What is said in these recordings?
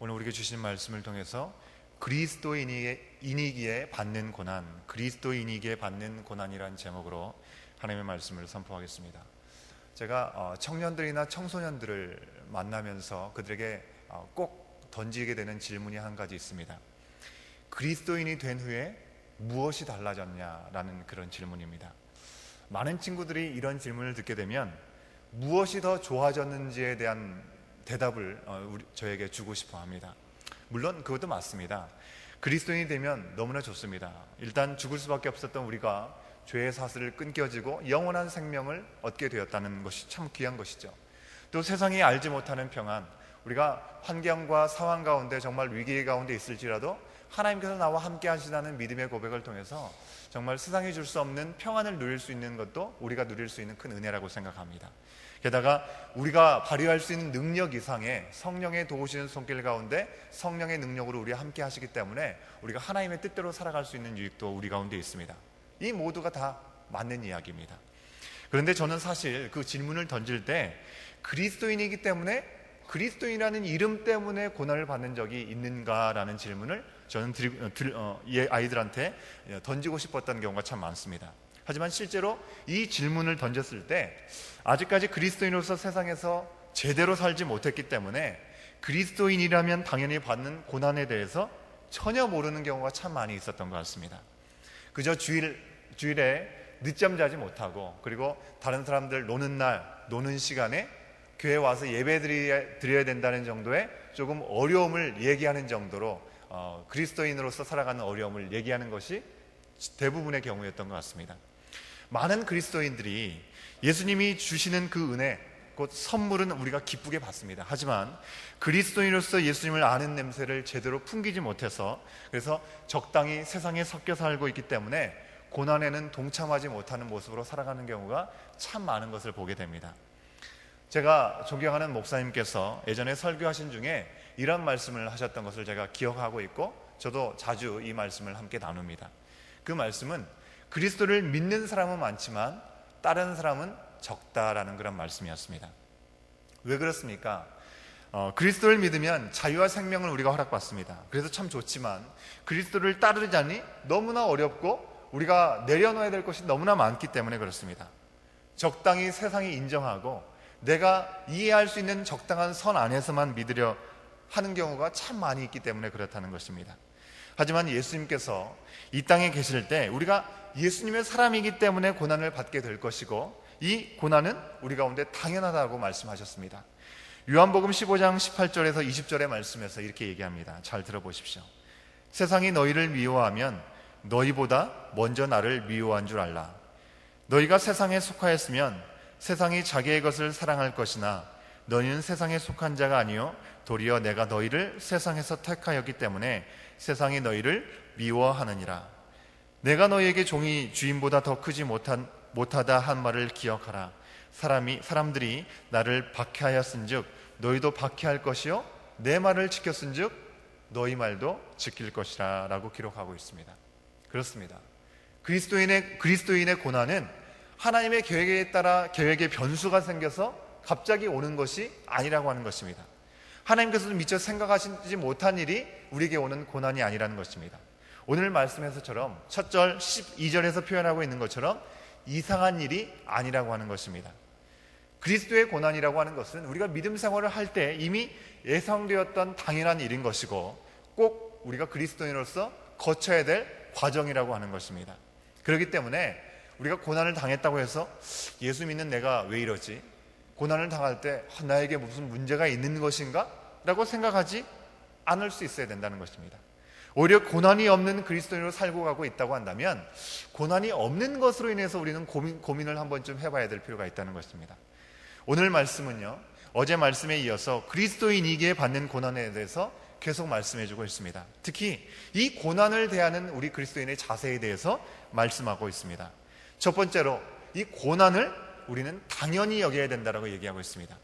오늘 우리에게 주신 말씀을 통해서 그리스도인이기에 받는 고난, 그리스도인이기에 받는 고난이라는 제목으로 하나님의 말씀을 선포하겠습니다. 제가 청년들이나 청소년들을 만나면서 그들에게 꼭 던지게 되는 질문이 한 가지 있습니다. 그리스도인이 된 후에 무엇이 달라졌냐라는 그런 질문입니다. 많은 친구들이 이런 질문을 듣게 되면 무엇이 더 좋아졌는지에 대한 대답을 저에게 주고 싶어 합니다. 물론 그것도 맞습니다. 그리스도인이 되면 너무나 좋습니다. 일단 죽을 수밖에 없었던 우리가 죄의 사슬을 끊겨지고 영원한 생명을 얻게 되었다는 것이 참 귀한 것이죠. 또 세상이 알지 못하는 평안, 우리가 환경과 상황 가운데 정말 위기 가운데 있을지라도 하나님께서 나와 함께 하시다는 믿음의 고백을 통해서 정말 세상이 줄 수 없는 평안을 누릴 수 있는 것도 우리가 누릴 수 있는 큰 은혜라고 생각합니다. 게다가 우리가 발휘할 수 있는 능력 이상의 성령의 도우시는 손길 가운데 성령의 능력으로 우리와 함께 하시기 때문에 우리가 하나님의 뜻대로 살아갈 수 있는 유익도 우리 가운데 있습니다. 이 모두가 다 맞는 이야기입니다. 그런데 저는 사실 그 질문을 던질 때 그리스도인이기 때문에 그리스도인이라는 이름 때문에 고난을 받는 적이 있는가라는 질문을 저는 아이들한테 던지고 싶었던 경우가 참 많습니다. 하지만 실제로 이 질문을 던졌을 때 아직까지 그리스도인으로서 세상에서 제대로 살지 못했기 때문에 그리스도인이라면 당연히 받는 고난에 대해서 전혀 모르는 경우가 참 많이 있었던 것 같습니다. 그저 주일에 늦잠 자지 못하고 그리고 다른 사람들 노는 날, 노는 시간에 교회에 와서 예배 드려야 된다는 정도의 조금 어려움을 얘기하는 정도로 그리스도인으로서 살아가는 어려움을 얘기하는 것이 대부분의 경우였던 것 같습니다. 많은 그리스도인들이 예수님이 주시는 그 은혜, 곧 선물은 우리가 기쁘게 받습니다. 하지만 그리스도인으로서 예수님을 아는 냄새를 제대로 풍기지 못해서 그래서 적당히 세상에 섞여 살고 있기 때문에 고난에는 동참하지 못하는 모습으로 살아가는 경우가 참 많은 것을 보게 됩니다. 제가 존경하는 목사님께서 예전에 설교하신 중에 이런 말씀을 하셨던 것을 제가 기억하고 있고 저도 자주 이 말씀을 함께 나눕니다. 그 말씀은 그리스도를 믿는 사람은 많지만 다른 사람은 적다라는 그런 말씀이었습니다. 왜 그렇습니까? 그리스도를 믿으면 자유와 생명을 우리가 허락받습니다. 그래서 참 좋지만 그리스도를 따르자니 너무나 어렵고 우리가 내려놓아야 될 것이 너무나 많기 때문에 그렇습니다. 적당히 세상이 인정하고 내가 이해할 수 있는 적당한 선 안에서만 믿으려 하는 경우가 참 많이 있기 때문에 그렇다는 것입니다. 하지만 예수님께서 이 땅에 계실 때 우리가 예수님의 사람이기 때문에 고난을 받게 될 것이고 이 고난은 우리 가운데 당연하다고 말씀하셨습니다. 요한복음 15장 18절에서 20절의 말씀에서 이렇게 얘기합니다. 잘 들어보십시오. 세상이 너희를 미워하면 너희보다 먼저 나를 미워한 줄 알라. 너희가 세상에 속하였으면 세상이 자기의 것을 사랑할 것이나 너희는 세상에 속한 자가 아니요 도리어 내가 너희를 세상에서 택하였기 때문에 세상이 너희를 미워하느니라. 내가 너희에게 종이 주인보다 더 크지 못하다 한 말을 기억하라. 사람들이 나를 박해하였은즉 너희도 박해할 것이요 내 말을 지켰은즉 너희 말도 지킬 것이라 라고 기록하고 있습니다. 그렇습니다. 그리스도인의 고난은 하나님의 계획에 따라 계획의 변수가 생겨서 갑자기 오는 것이 아니라고 하는 것입니다. 하나님께서도 미처 생각하시지 못한 일이 우리에게 오는 고난이 아니라는 것입니다. 오늘 말씀에서처럼 첫 절 12절에서 표현하고 있는 것처럼 이상한 일이 아니라고 하는 것입니다. 그리스도의 고난이라고 하는 것은 우리가 믿음 생활을 할 때 이미 예상되었던 당연한 일인 것이고 꼭 우리가 그리스도인으로서 거쳐야 될 과정이라고 하는 것입니다. 그렇기 때문에 우리가 고난을 당했다고 해서 예수 믿는 내가 왜 이러지? 고난을 당할 때 나에게 무슨 문제가 있는 것인가? 라고 생각하지 않을 수 있어야 된다는 것입니다. 오히려 고난이 없는 그리스도인으로 살고 가고 있다고 한다면 고난이 없는 것으로 인해서 우리는 고민을 한번 좀 해봐야 될 필요가 있다는 것입니다. 오늘 말씀은요, 어제 말씀에 이어서 그리스도인이기에 받는 고난에 대해서 계속 말씀해주고 있습니다. 특히 이 고난을 대하는 우리 그리스도인의 자세에 대해서 말씀하고 있습니다. 첫 번째로 이 고난을 우리는 당연히 여겨야 된다고 얘기하고 있습니다.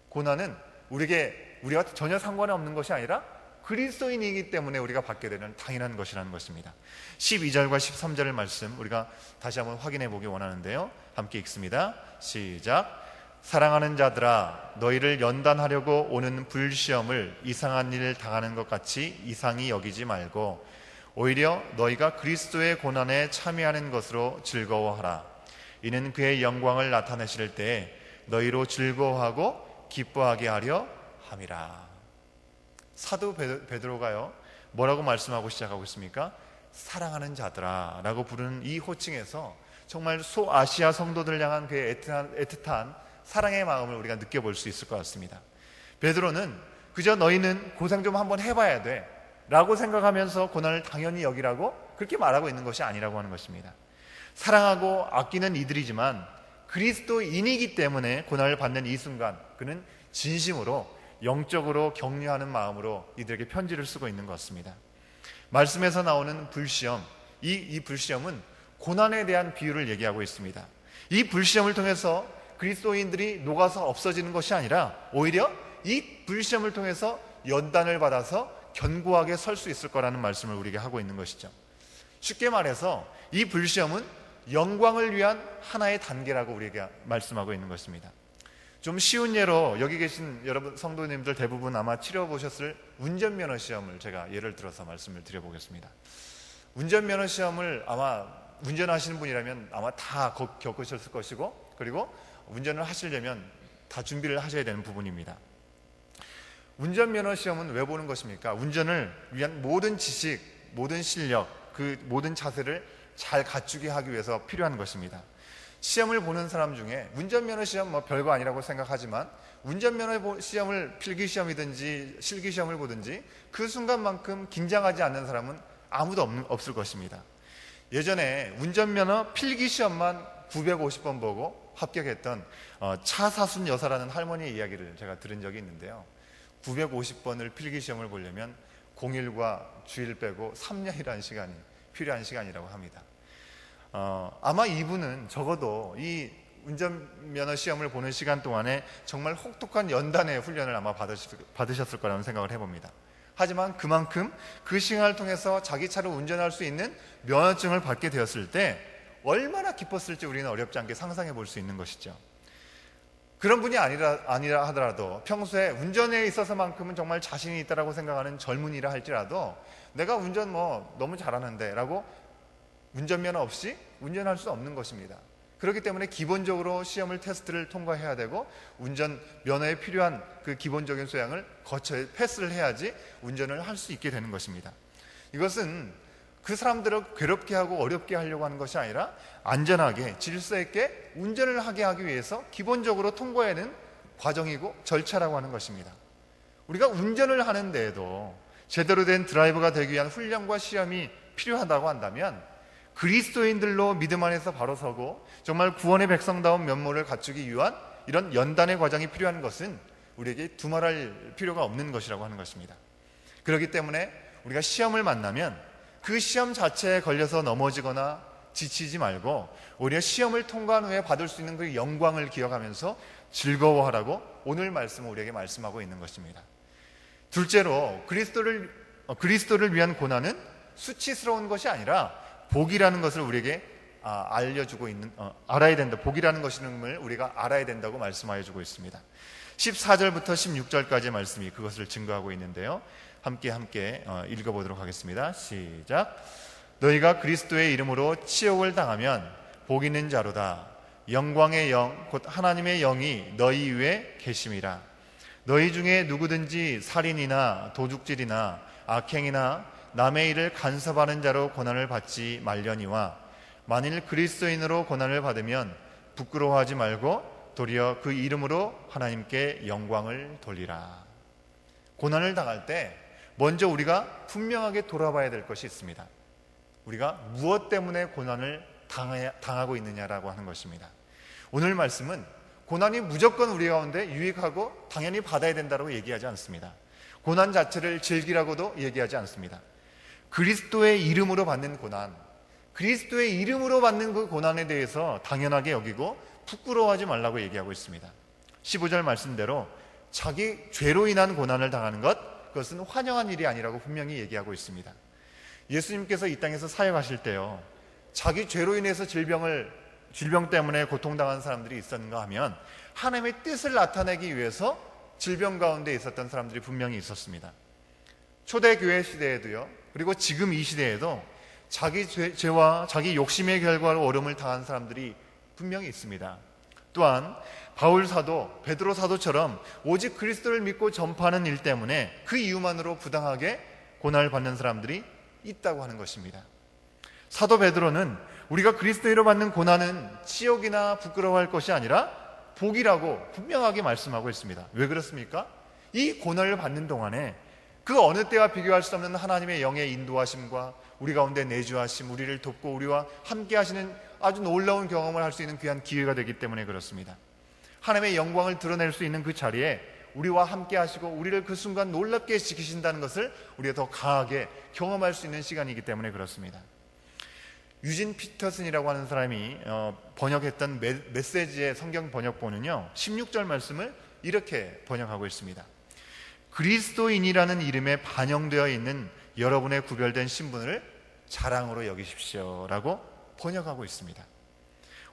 고난은 우리와 전혀 상관이 없는 것이 아니라 그리스도인이기 때문에 우리가 받게 되는 당연한 것이라는 것입니다. 12절과 13절의 말씀 우리가 다시 한번 확인해 보기 원하는데요. 함께 읽습니다. 시작. 사랑하는 자들아, 너희를 연단하려고 오는 불시험을 이상한 일 당하는 것 같이 이상히 여기지 말고 오히려 너희가 그리스도의 고난에 참여하는 것으로 즐거워하라. 이는 그의 영광을 나타내실 때에 너희로 즐거워하고 기뻐하게 하려 함이라. 사도 베드로가요, 뭐라고 말씀하고 시작하고 있습니까? 사랑하는 자들아 라고 부르는 이 호칭에서 정말 소아시아 성도들을 향한 그의 애틋한 사랑의 마음을 우리가 느껴볼 수 있을 것 같습니다. 베드로는 그저 너희는 고생 좀 한번 해봐야 돼 라고 생각하면서 고난을 당연히 여기라고 그렇게 말하고 있는 것이 아니라고 하는 것입니다. 사랑하고 아끼는 이들이지만 그리스도인이기 때문에 고난을 받는 이 순간 그는 진심으로 영적으로 격려하는 마음으로 이들에게 편지를 쓰고 있는 것 같습니다. 말씀에서 나오는 불시험, 이 불시험은 고난에 대한 비유를 얘기하고 있습니다. 이 불시험을 통해서 그리스도인들이 녹아서 없어지는 것이 아니라 오히려 이 불시험을 통해서 연단을 받아서 견고하게 설 수 있을 거라는 말씀을 우리에게 하고 있는 것이죠. 쉽게 말해서 이 불시험은 영광을 위한 하나의 단계라고 우리에게 말씀하고 있는 것입니다. 좀 쉬운 예로 여기 계신 여러분 성도님들 대부분 아마 치러보셨을 운전면허 시험을 제가 예를 들어서 말씀을 드려보겠습니다. 운전면허 시험을 아마 운전하시는 분이라면 아마 다 겪으셨을 것이고, 그리고 운전을 하시려면 다 준비를 하셔야 되는 부분입니다. 운전면허 시험은 왜 보는 것입니까? 운전을 위한 모든 지식, 모든 실력, 그 모든 자세를 잘 갖추게 하기 위해서 필요한 것입니다. 시험을 보는 사람 중에 운전면허 시험 뭐 별거 아니라고 생각하지만 운전면허 시험을 필기시험이든지 실기시험을 보든지 그 순간만큼 긴장하지 않는 사람은 아무도 없을 것입니다. 예전에 운전면허 필기시험만 950번 보고 합격했던 차사순 여사라는 할머니의 이야기를 제가 들은 적이 있는데요. 950번을 필기시험을 보려면 공일과 주일 빼고 3년이라는 시간이 필요한 시간이라고 합니다. 아마 이분은 적어도 이 운전면허 시험을 보는 시간 동안에 정말 혹독한 연단의 훈련을 아마 받으셨을 거라는 생각을 해봅니다. 하지만 그만큼 그 시간을 통해서 자기 차를 운전할 수 있는 면허증을 받게 되었을 때 얼마나 기뻤을지 우리는 어렵지 않게 상상해 볼 수 있는 것이죠. 그런 분이 아니라 하더라도 평소에 운전에 있어서만큼은 정말 자신이 있다라고 생각하는 젊은이라 할지라도 내가 운전 너무 잘하는데 라고 운전면허 없이 운전할 수 없는 것입니다. 그렇기 때문에 기본적으로 시험을 테스트를 통과해야 되고 운전면허에 필요한 그 기본적인 소양을 거쳐야 패스를 해야지 운전을 할 수 있게 되는 것입니다. 이것은 그 사람들을 괴롭게 하고 어렵게 하려고 하는 것이 아니라 안전하게 질서 있게 운전을 하기 위해서 기본적으로 통과해야 하는 과정이고 절차라고 하는 것입니다. 우리가 운전을 하는 데에도 제대로 된 드라이버가 되기 위한 훈련과 시험이 필요하다고 한다면 그리스도인들로 믿음 안에서 바로 서고 정말 구원의 백성다운 면모를 갖추기 위한 이런 연단의 과정이 필요한 것은 우리에게 두말할 필요가 없는 것이라고 하는 것입니다. 그렇기 때문에 우리가 시험을 만나면 그 시험 자체에 걸려서 넘어지거나 지치지 말고 오히려 시험을 통과한 후에 받을 수 있는 그 영광을 기억하면서 즐거워하라고 오늘 말씀은 우리에게 말씀하고 있는 것입니다. 둘째로 그리스도를 위한 고난은 수치스러운 것이 아니라 복이라는 것을 우리에게 알아야 된다. 복이라는 것임을 우리가 알아야 된다고 말씀하여 주고 있습니다. 14절부터 16절까지의 말씀이 그것을 증거하고 있는데요. 함께 읽어보도록 하겠습니다. 시작. 너희가 그리스도의 이름으로 치욕을 당하면 복 있는 자로다. 영광의 영 곧 하나님의 영이 너희 위에 계심이라. 너희 중에 누구든지 살인이나 도둑질이나 악행이나 남의 일을 간섭하는 자로 고난을 받지 말려니와 만일 그리스도인으로 고난을 받으면 부끄러워하지 말고 도리어 그 이름으로 하나님께 영광을 돌리라. 고난을 당할 때 먼저 우리가 분명하게 돌아봐야 될 것이 있습니다. 우리가 무엇 때문에 고난을 당하고 있느냐라고 하는 것입니다. 오늘 말씀은 고난이 무조건 우리 가운데 유익하고 당연히 받아야 된다고 얘기하지 않습니다. 고난 자체를 즐기라고도 얘기하지 않습니다. 그리스도의 이름으로 받는 고난, 그리스도의 이름으로 받는 그 고난에 대해서 당연하게 여기고 부끄러워하지 말라고 얘기하고 있습니다. 15절 말씀대로 자기 죄로 인한 고난을 당하는 그것은 환영한 일이 아니라고 분명히 얘기하고 있습니다. 예수님께서 이 땅에서 사역하실 때요, 자기 죄로 인해서 질병을 질병 때문에 고통당한 사람들이 있었는가 하면 하나님의 뜻을 나타내기 위해서 질병 가운데 있었던 사람들이 분명히 있었습니다. 초대교회 시대에도요, 그리고 지금 이 시대에도 자기 죄와 자기 욕심의 결과로 어려움을 당한 사람들이 분명히 있습니다. 또한 바울 사도, 베드로 사도처럼 오직 그리스도를 믿고 전파하는 일 때문에 그 이유만으로 부당하게 고난을 받는 사람들이 있다고 하는 것입니다. 사도 베드로는 우리가 그리스도인으로 받는 고난은 치욕이나 부끄러워할 것이 아니라 복이라고 분명하게 말씀하고 있습니다. 왜 그렇습니까? 이 고난을 받는 동안에 그 어느 때와 비교할 수 없는 하나님의 영의 인도하심과 우리 가운데 내주하심, 우리를 돕고 우리와 함께 하시는 아주 놀라운 경험을 할 수 있는 귀한 기회가 되기 때문에 그렇습니다. 하나님의 영광을 드러낼 수 있는 그 자리에 우리와 함께 하시고 우리를 그 순간 놀랍게 지키신다는 것을 우리가 더 강하게 경험할 수 있는 시간이기 때문에 그렇습니다. 유진 피터슨이라고 하는 사람이 번역했던 메시지의 성경 번역본은요, 16절 말씀을 이렇게 번역하고 있습니다. 그리스도인이라는 이름에 반영되어 있는 여러분의 구별된 신분을 자랑으로 여기십시오 라고 번역하고 있습니다.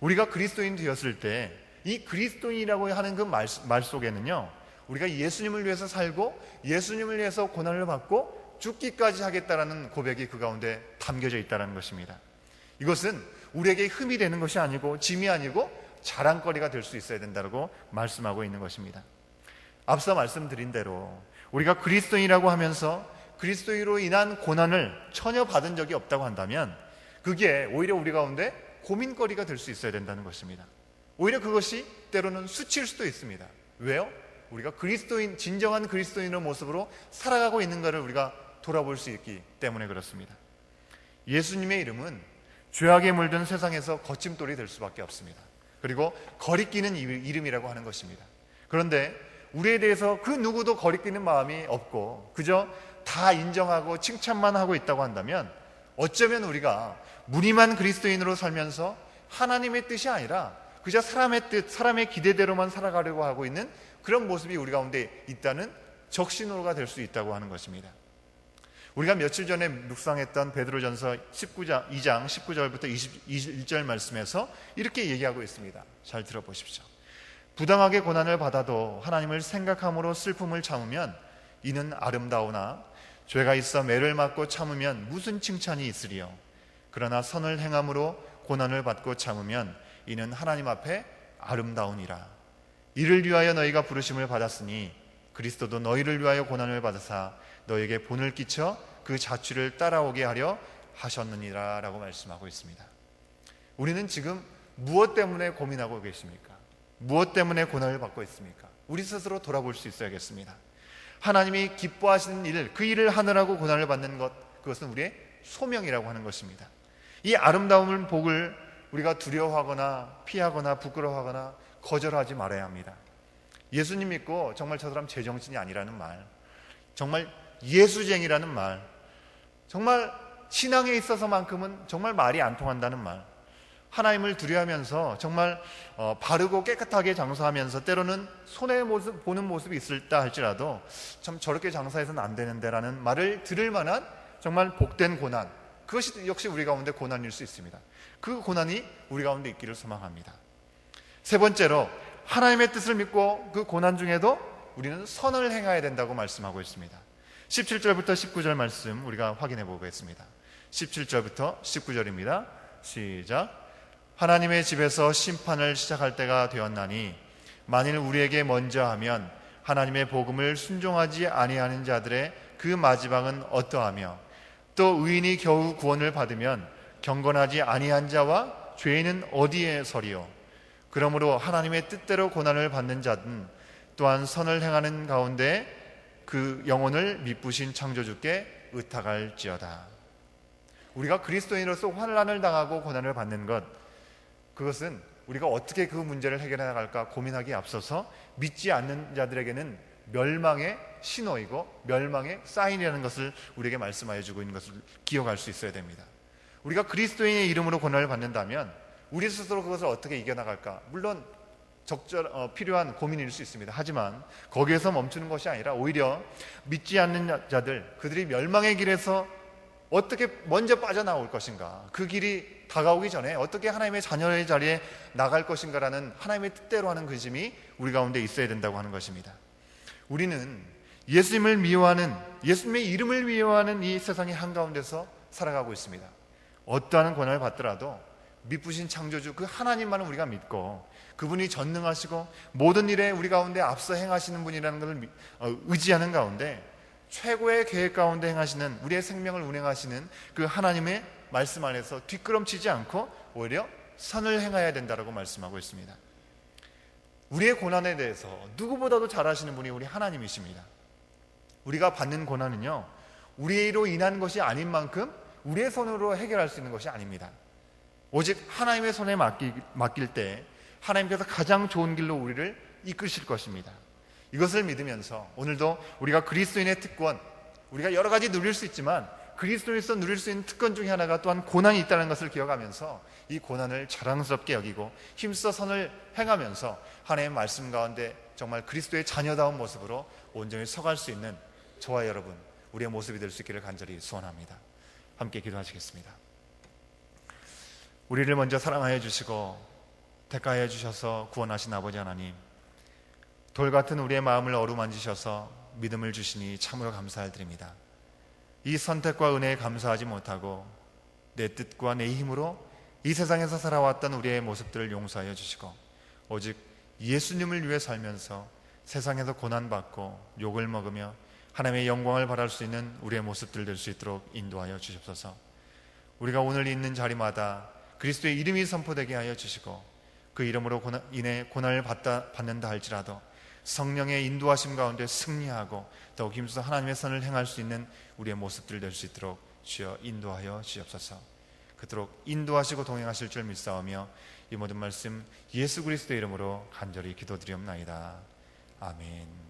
우리가 그리스도인 되었을 때 이 그리스도인이라고 하는 그 말 속에는요, 우리가 예수님을 위해서 살고 예수님을 위해서 고난을 받고 죽기까지 하겠다라는 고백이 그 가운데 담겨져 있다는 것입니다. 이것은 우리에게 흠이 되는 것이 아니고 짐이 아니고 자랑거리가 될 수 있어야 된다고 말씀하고 있는 것입니다. 앞서 말씀드린 대로 우리가 그리스도인이라고 하면서 그리스도인으로 인한 고난을 전혀 받은 적이 없다고 한다면 그게 오히려 우리 가운데 고민거리가 될 수 있어야 된다는 것입니다. 오히려 그것이 때로는 수치일 수도 있습니다. 왜요? 우리가 그리스도인, 진정한 그리스도인의 모습으로 살아가고 있는가를 우리가 돌아볼 수 있기 때문에 그렇습니다. 예수님의 이름은 죄악에 물든 세상에서 거침돌이 될 수밖에 없습니다. 그리고 거리끼는 이름이라고 하는 것입니다. 그런데 우리에 대해서 그 누구도 거리끼는 마음이 없고 그저 다 인정하고 칭찬만 하고 있다고 한다면 어쩌면 우리가 무림한 그리스도인으로 살면서 하나님의 뜻이 아니라 그저 사람의 뜻, 사람의 기대대로만 살아가려고 하고 있는 그런 모습이 우리 가운데 있다는 적신호가 될 수 있다고 하는 것입니다. 우리가 며칠 전에 묵상했던 베드로전서 2장 19절부터 21절 말씀에서 이렇게 얘기하고 있습니다. 잘 들어보십시오. 부당하게 고난을 받아도 하나님을 생각함으로 슬픔을 참으면 이는 아름다우나 죄가 있어 매를 맞고 참으면 무슨 칭찬이 있으리요. 그러나 선을 행함으로 고난을 받고 참으면 이는 하나님 앞에 아름다우니라. 이를 위하여 너희가 부르심을 받았으니 그리스도도 너희를 위하여 고난을 받으사 너에게 본을 끼쳐 그 자취를 따라오게 하려 하셨느니라 라고 말씀하고 있습니다. 우리는 지금 무엇 때문에 고민하고 계십니까? 무엇 때문에 고난을 받고 있습니까? 우리 스스로 돌아볼 수 있어야겠습니다. 하나님이 기뻐하시는 일, 그 일을 하느라고 고난을 받는 것, 그것은 우리의 소명이라고 하는 것입니다. 이 아름다운 복을 우리가 두려워하거나 피하거나 부끄러워하거나 거절하지 말아야 합니다. 예수님 믿고 정말 저 사람 제정신이 아니라는 말, 정말 예수쟁이라는 말, 정말 신앙에 있어서만큼은 정말 말이 안 통한다는 말, 하나님을 두려워하면서 정말 바르고 깨끗하게 장사하면서 때로는 손해보는 모습이 있을다 할지라도 참 저렇게 장사해서는 안 되는데 라는 말을 들을 만한 정말 복된 고난, 그것이 역시 우리 가운데 고난일 수 있습니다. 그 고난이 우리 가운데 있기를 소망합니다. 세 번째로 하나님의 뜻을 믿고 그 고난 중에도 우리는 선을 행해야 된다고 말씀하고 있습니다. 17절부터 19절 말씀 우리가 확인해 보겠습니다. 17절부터 19절입니다. 시작. 하나님의 집에서 심판을 시작할 때가 되었나니 만일 우리에게 먼저 하면 하나님의 복음을 순종하지 아니하는 자들의 그 마지막은 어떠하며 또 의인이 겨우 구원을 받으면 경건하지 아니한 자와 죄인은 어디에 서리요. 그러므로 하나님의 뜻대로 고난을 받는 자는 또한 선을 행하는 가운데 그 영혼을 미쁘신 창조주께 의탁할지어다. 우리가 그리스도인으로서 환난을 당하고 고난을 받는 것, 그것은 우리가 어떻게 그 문제를 해결해 나갈까 고민하기에 앞서서 믿지 않는 자들에게는 멸망의 신호이고 멸망의 사인이라는 것을 우리에게 말씀하여 주고 있는 것을 기억할 수 있어야 됩니다. 우리가 그리스도인의 이름으로 고난을 받는다면 우리 스스로 그것을 어떻게 이겨나갈까, 물론 필요한 고민일 수 있습니다. 하지만 거기에서 멈추는 것이 아니라 오히려 믿지 않는 자들, 그들이 멸망의 길에서 어떻게 먼저 빠져나올 것인가, 그 길이 다가오기 전에 어떻게 하나님의 자녀의 자리에 나갈 것인가라는 하나님의 뜻대로 하는 근심이 우리 가운데 있어야 된다고 하는 것입니다. 우리는 예수님을 미워하는, 예수님의 이름을 미워하는 이 세상의 한가운데서 살아가고 있습니다. 어떠한 고난을 받더라도 미쁘신 창조주 그 하나님만은 우리가 믿고, 그분이 전능하시고 모든 일에 우리 가운데 앞서 행하시는 분이라는 것을 의지하는 가운데, 최고의 계획 가운데 행하시는, 우리의 생명을 운행하시는 그 하나님의 말씀 안에서 뒷걸음치지 않고 오히려 선을 행해야 된다고 말씀하고 있습니다. 우리의 고난에 대해서 누구보다도 잘 아시는 분이 우리 하나님이십니다. 우리가 받는 고난은요, 우리로 인한 것이 아닌 만큼 우리의 손으로 해결할 수 있는 것이 아닙니다. 오직 하나님의 손에 맡길 때 하나님께서 가장 좋은 길로 우리를 이끄실 것입니다. 이것을 믿으면서 오늘도 우리가 그리스도인의 특권, 우리가 여러 가지 누릴 수 있지만 그리스도인에서 누릴 수 있는 특권 중에 하나가 또한 고난이 있다는 것을 기억하면서 이 고난을 자랑스럽게 여기고 힘써 선을 행하면서 하나님의 말씀 가운데 정말 그리스도의 자녀다운 모습으로 온전히 서갈 수 있는 저와 여러분, 우리의 모습이 될 수 있기를 간절히 소원합니다. 함께 기도하시겠습니다. 우리를 먼저 사랑하여 주시고 택하여 주셔서 구원하신 아버지 하나님, 돌 같은 우리의 마음을 어루만지셔서 믿음을 주시니 참으로 감사드립니다. 이 선택과 은혜에 감사하지 못하고 내 뜻과 내 힘으로 이 세상에서 살아왔던 우리의 모습들을 용서하여 주시고 오직 예수님을 위해 살면서 세상에서 고난받고 욕을 먹으며 하나님의 영광을 바랄 수 있는 우리의 모습들 될 수 있도록 인도하여 주시옵소서. 우리가 오늘 있는 자리마다 그리스도의 이름이 선포되게 하여 주시고 그 이름으로 인해 고난을 받는다 할지라도 성령의 인도하심 가운데 승리하고 더욱 힘써 하나님의 선을 행할 수 있는 우리의 모습들 될 수 있도록 주여 인도하여 주옵소서. 그토록 인도하시고 동행하실 줄 믿사오며 이 모든 말씀 예수 그리스도의 이름으로 간절히 기도드리옵나이다. 아멘.